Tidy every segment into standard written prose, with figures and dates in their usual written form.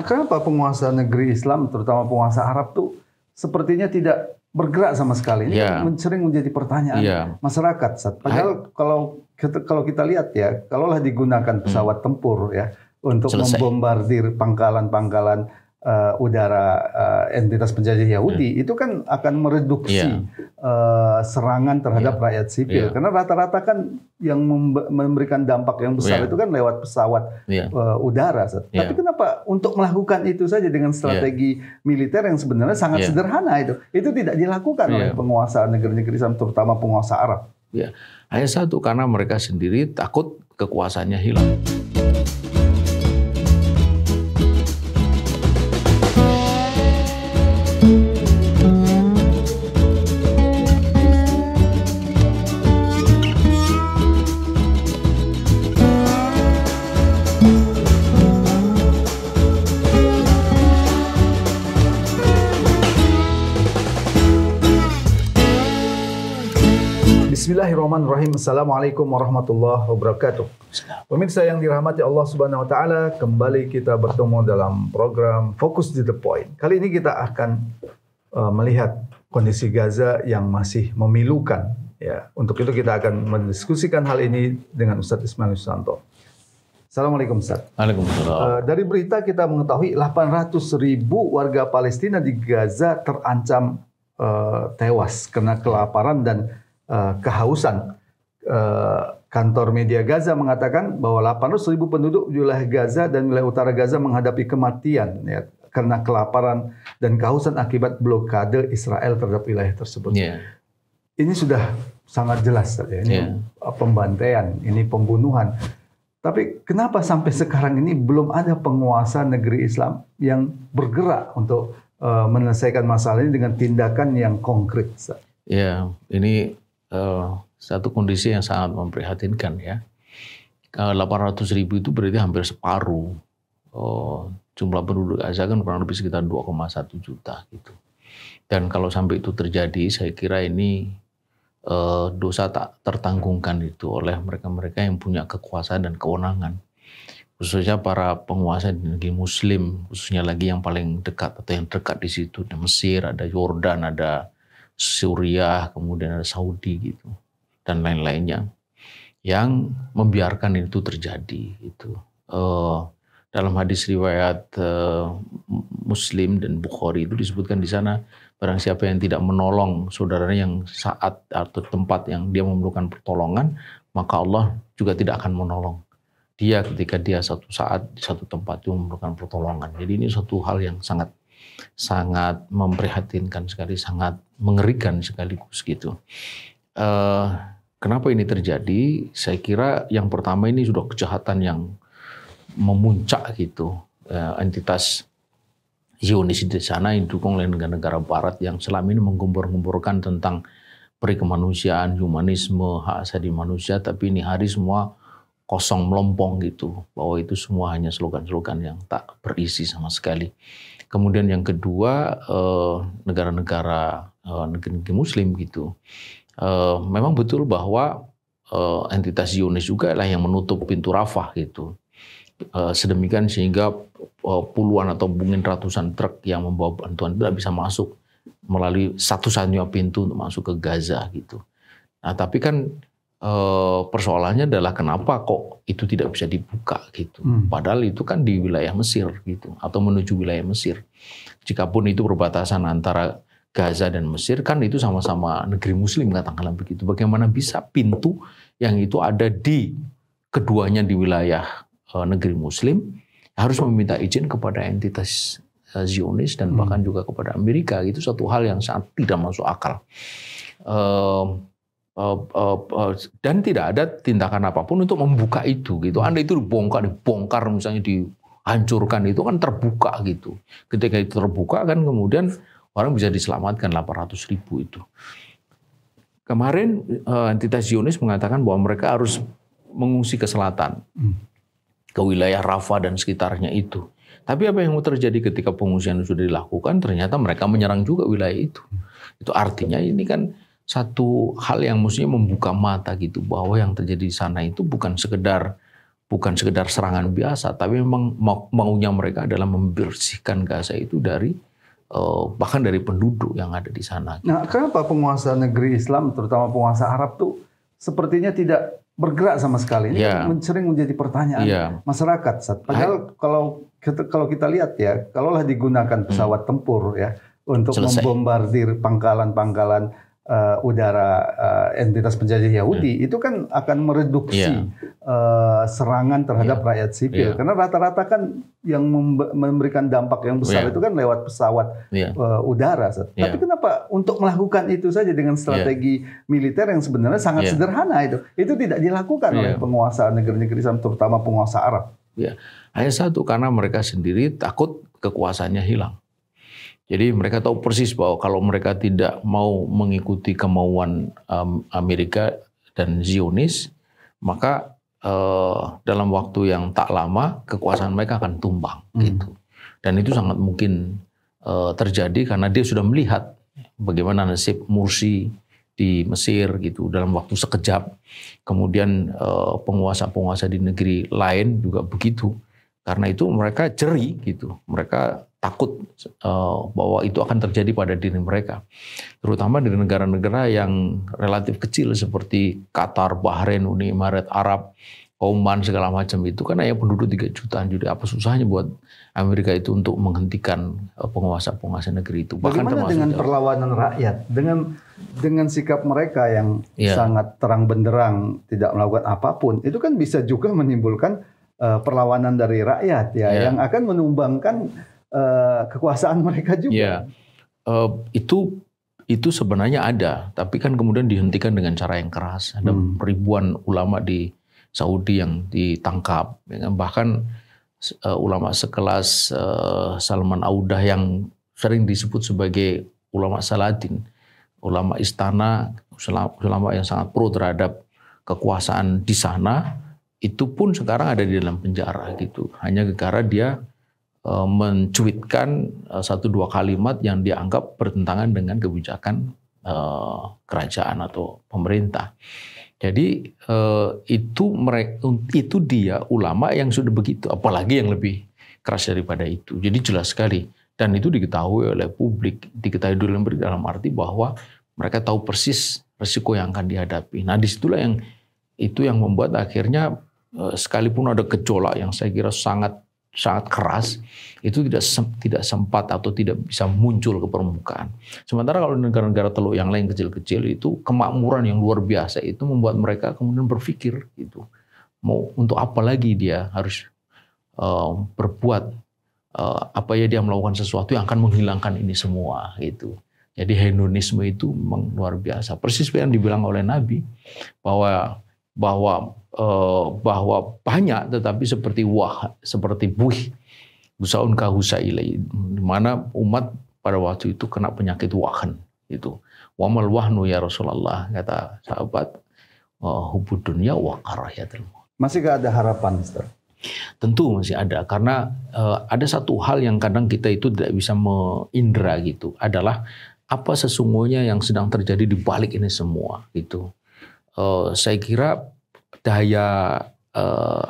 kenapa penguasa negeri Islam, terutama penguasa Arab tuh sepertinya tidak bergerak sama sekali? Ini kan sering menjadi pertanyaan masyarakat. Padahal kalau kita lihat ya, kalaulah digunakan pesawat tempur ya untuk membombardir pangkalan-pangkalan udara entitas penjajah Yahudi, itu kan akan mereduksi serangan terhadap rakyat sipil. Karena rata-rata kan yang memberikan dampak yang besar itu kan lewat pesawat udara. Tapi kenapa untuk melakukan itu saja dengan strategi militer yang sebenarnya sangat sederhana itu tidak dilakukan oleh penguasa negeri-negeri Islam, terutama penguasa Arab? Hanya satu, karena mereka sendiri takut kekuasaannya hilang. Bismillahirrahmanirrahim. Assalamualaikum warahmatullahi wabarakatuh. Pemirsa yang dirahmati Allah Subhanahu wa taala, kembali kita bertemu dalam program Fokus to the Point. Kali ini kita akan melihat kondisi Gaza yang masih memilukan ya. Untuk itu kita akan mendiskusikan hal ini dengan Ustadz Ismail Yusanto. Assalamualaikum Ustadz. Waalaikumsalam. Dari berita kita mengetahui 800.000 warga Palestina di Gaza terancam tewas karena kelaparan dan kehausan. Kantor media Gaza mengatakan bahwa 800.000 penduduk wilayah Gaza dan wilayah utara Gaza menghadapi kematian ya, karena kelaparan dan kehausan akibat blokade Israel terhadap wilayah tersebut. Ini sudah sangat jelas ya, ini pembantaian, ini pembunuhan. Tapi kenapa sampai sekarang ini belum ada penguasa negeri Islam yang bergerak untuk menyelesaikan masalah ini dengan tindakan yang konkret? Ya, ini satu kondisi yang sangat memprihatinkan ya. 800.000 itu berarti hampir separuh jumlah penduduk Gaza kan kurang lebih sekitar 2,1 juta gitu. Dan kalau sampai itu terjadi, saya kira ini dosa tak tertanggungkan itu oleh mereka-mereka yang punya kekuasaan dan kewenangan. Khususnya para penguasa di negeri Muslim, khususnya lagi yang paling dekat atau yang dekat di situ, ada Mesir, ada Yordan, ada Suriah, kemudian ada Saudi gitu, dan lain-lainnya yang membiarkan itu terjadi. Itu dalam hadis riwayat Muslim dan Bukhari itu disebutkan di sana, barang siapa yang tidak menolong saudaranya yang saat atau tempat yang dia memerlukan pertolongan, maka Allah juga tidak akan menolong dia ketika dia satu saat di satu tempat itu memerlukan pertolongan. Jadi ini suatu hal yang sangat memprihatinkan sekali, sangat mengerikan sekaligus gitu. Kenapa ini terjadi? Saya kira yang pertama ini sudah kejahatan yang memuncak gitu. Entitas Zionis di sana yang didukung oleh negara-negara Barat yang selama ini menggembor-gemborkan tentang peri kemanusiaan, humanisme, hak asasi manusia, tapi ini hari semua kosong melompong gitu, bahwa itu semua hanya slogan-slogan yang tak berisi sama sekali. Kemudian yang kedua, negara-negara negeri Muslim gitu, memang betul bahwa entitas Zionis juga lah yang menutup pintu Rafah gitu, sedemikian sehingga puluhan atau mungkin ratusan truk yang membawa bantuan tidak bisa masuk melalui satu-satunya pintu untuk masuk ke Gaza gitu. Nah tapi kan persoalannya adalah kenapa kok itu tidak bisa dibuka gitu. Padahal itu kan di wilayah Mesir gitu, atau menuju wilayah Mesir. Jikapun itu perbatasan antara Gaza dan Mesir, kan itu sama-sama negeri Muslim katakanlah begitu. Bagaimana bisa pintu yang itu ada di keduanya di wilayah negeri Muslim harus meminta izin kepada entitas Zionis dan bahkan juga kepada Amerika, itu satu hal yang sangat tidak masuk akal. Dan tidak ada tindakan apapun untuk membuka itu gitu. Anda itu dibongkar misalnya dihancurkan, itu kan terbuka gitu. Ketika itu terbuka kan kemudian orang bisa diselamatkan 800.000 itu. Kemarin entitas Zionis mengatakan bahwa mereka harus mengungsi ke selatan, ke wilayah Rafah dan sekitarnya itu. Tapi apa yang terjadi ketika pengungsian sudah dilakukan? Ternyata mereka menyerang juga wilayah itu. Itu artinya ini kan satu hal yang mestinya membuka mata gitu, bahwa yang terjadi di sana itu bukan sekedar bukan sekedar serangan biasa, tapi memang maunya mereka adalah membersihkan Gaza itu dari bahkan dari penduduk yang ada di sana. Nah, kenapa penguasa negeri Islam, terutama penguasa Arab tuh sepertinya tidak bergerak sama sekali? Ini sering menjadi pertanyaan masyarakat. Padahal kalau kita lihat ya, kalaulah digunakan pesawat tempur ya untuk membombardir pangkalan-pangkalan udara entitas penjajah Yahudi, itu kan akan mereduksi serangan terhadap rakyat sipil. Karena rata-rata kan yang memberikan dampak yang besar itu kan lewat pesawat udara. Tapi kenapa untuk melakukan itu saja dengan strategi militer yang sebenarnya sangat sederhana itu tidak dilakukan oleh penguasa negeri-negeri Islam, terutama penguasa Arab? Hanya satu, karena mereka sendiri takut kekuasaannya hilang. Jadi mereka tahu persis bahwa kalau mereka tidak mau mengikuti kemauan Amerika dan Zionis, maka dalam waktu yang tak lama kekuasaan mereka akan tumbang. Gitu. Dan itu sangat mungkin terjadi karena dia sudah melihat bagaimana nasib Mursi di Mesir gitu dalam waktu sekejap. Kemudian penguasa-penguasa di negeri lain juga begitu. Karena itu mereka jeri gitu. Mereka takut bahwa itu akan terjadi pada diri mereka. Terutama dari negara-negara yang relatif kecil seperti Qatar, Bahrain, Uni Emirat Arab, Oman, segala macam itu. Karena ya penduduk 3 jutaan. Jadi apa susahnya buat Amerika itu untuk menghentikan penguasa-penguasa negeri itu. Bahkan bagaimana dengan perlawanan rakyat? Dengan sikap mereka yang sangat terang benderang, tidak melakukan apapun. Itu kan bisa juga menimbulkan perlawanan dari rakyat yang akan menumbangkan kekuasaan mereka juga. Itu sebenarnya ada, tapi kan kemudian dihentikan dengan cara yang keras. Ada ribuan ulama di Saudi yang ditangkap, bahkan ulama sekelas Salman Audah yang sering disebut sebagai ulama Saladin, ulama istana, ulama yang sangat pro terhadap kekuasaan di sana, itu pun sekarang ada di dalam penjara gitu. Hanya gara dia mencuitkan 1-2 kalimat yang dianggap bertentangan dengan kebijakan kerajaan atau pemerintah. Jadi itu dia ulama yang sudah begitu, apalagi yang lebih keras daripada itu. Jadi jelas sekali, dan itu diketahui oleh publik, diketahui dalam arti bahwa mereka tahu persis risiko yang akan dihadapi. Nah, disitulah yang membuat akhirnya sekalipun ada gejolak yang saya kira sangat keras, itu tidak sempat atau tidak bisa muncul ke permukaan. Sementara kalau negara-negara teluk yang lain kecil-kecil itu kemakmuran yang luar biasa itu membuat mereka kemudian berpikir gitu, mau untuk apa lagi dia harus berbuat apa ya, dia melakukan sesuatu yang akan menghilangkan ini semua gitu. Jadi hedonisme itu memang luar biasa. Persis yang dibilang oleh Nabi bahwa banyak, tetapi seperti buih busaun kahusa'ilai, di mana umat pada waktu itu kena penyakit wahan itu. Wamal wahnu ya Rasulullah, kata sahabat, hubud dunya wa karahiyatul maut. Masih gak ada harapan, Ustaz? Tentu masih ada, karena ada satu hal yang kadang kita itu tidak bisa mengindra gitu, adalah apa sesungguhnya yang sedang terjadi di balik ini semua gitu. Saya kira daya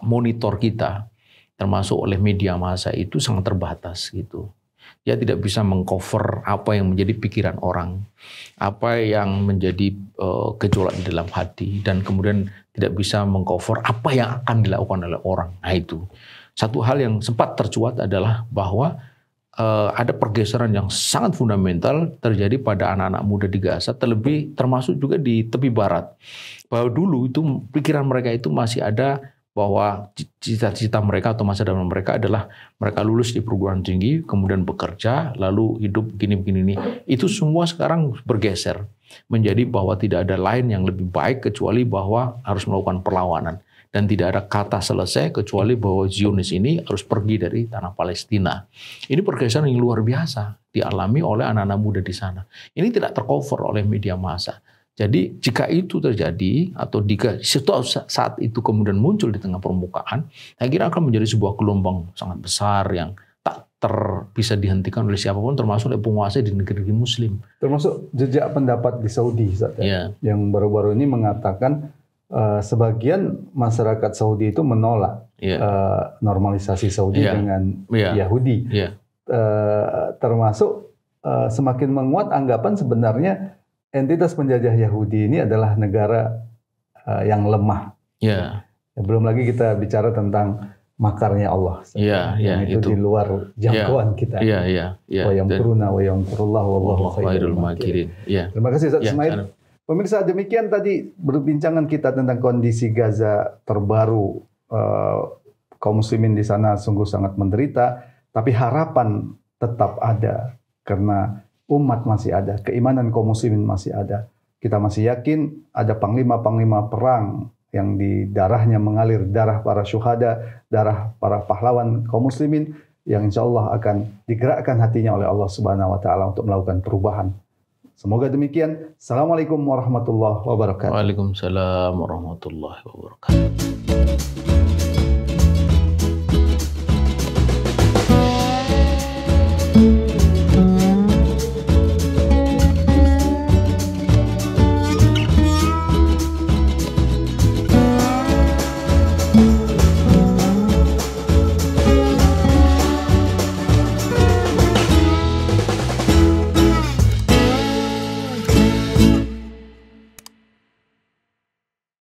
monitor kita termasuk oleh media massa itu sangat terbatas gitu. Dia tidak bisa mengcover apa yang menjadi pikiran orang, apa yang menjadi gejolak di dalam hati, dan kemudian tidak bisa mengcover apa yang akan dilakukan oleh orang. Nah itu satu hal yang sempat tercuat adalah bahwa ada pergeseran yang sangat fundamental terjadi pada anak-anak muda di Gaza, termasuk juga di tepi barat. Bahwa dulu itu pikiran mereka itu masih ada bahwa cita-cita mereka atau masa depan mereka adalah mereka lulus di perguruan tinggi, kemudian bekerja, lalu hidup begini-begini. Itu semua sekarang bergeser menjadi bahwa tidak ada lain yang lebih baik kecuali bahwa harus melakukan perlawanan. Dan tidak ada kata selesai kecuali bahwa Zionis ini harus pergi dari tanah Palestina. Ini pergeseran yang luar biasa dialami oleh anak-anak muda di sana. Ini tidak tercover oleh media massa. Jadi jika itu terjadi atau jika saat itu kemudian muncul di tengah permukaan, saya kira akan menjadi sebuah gelombang sangat besar yang tak bisa dihentikan oleh siapapun, termasuk oleh penguasa di negeri Muslim. Termasuk jejak pendapat di Saudi, yang baru-baru ini mengatakan sebagian masyarakat Saudi itu menolak normalisasi Saudi dengan Yahudi. Termasuk semakin menguat anggapan sebenarnya entitas penjajah Yahudi ini adalah negara yang lemah. Belum lagi kita bicara tentang makarnya Allah. Yang itu di luar jangkauan kita. Wa yamkuruna wa yamkurullah wallahu khairul makirin. Terima kasih Ustaz Ismail. Pemirsa, demikian tadi berbincangan kita tentang kondisi Gaza terbaru. Kaum muslimin di sana sungguh sangat menderita, tapi harapan tetap ada karena umat masih ada, keimanan kaum muslimin masih ada. Kita masih yakin ada panglima-panglima perang yang di darahnya mengalir darah para syuhada, darah para pahlawan kaum muslimin yang insya Allah akan digerakkan hatinya oleh Allah Subhanahu wa taala untuk melakukan perubahan. Semoga demikian. Assalamualaikum warahmatullahi wabarakatuh. Waalaikumsalam warahmatullahi wabarakatuh.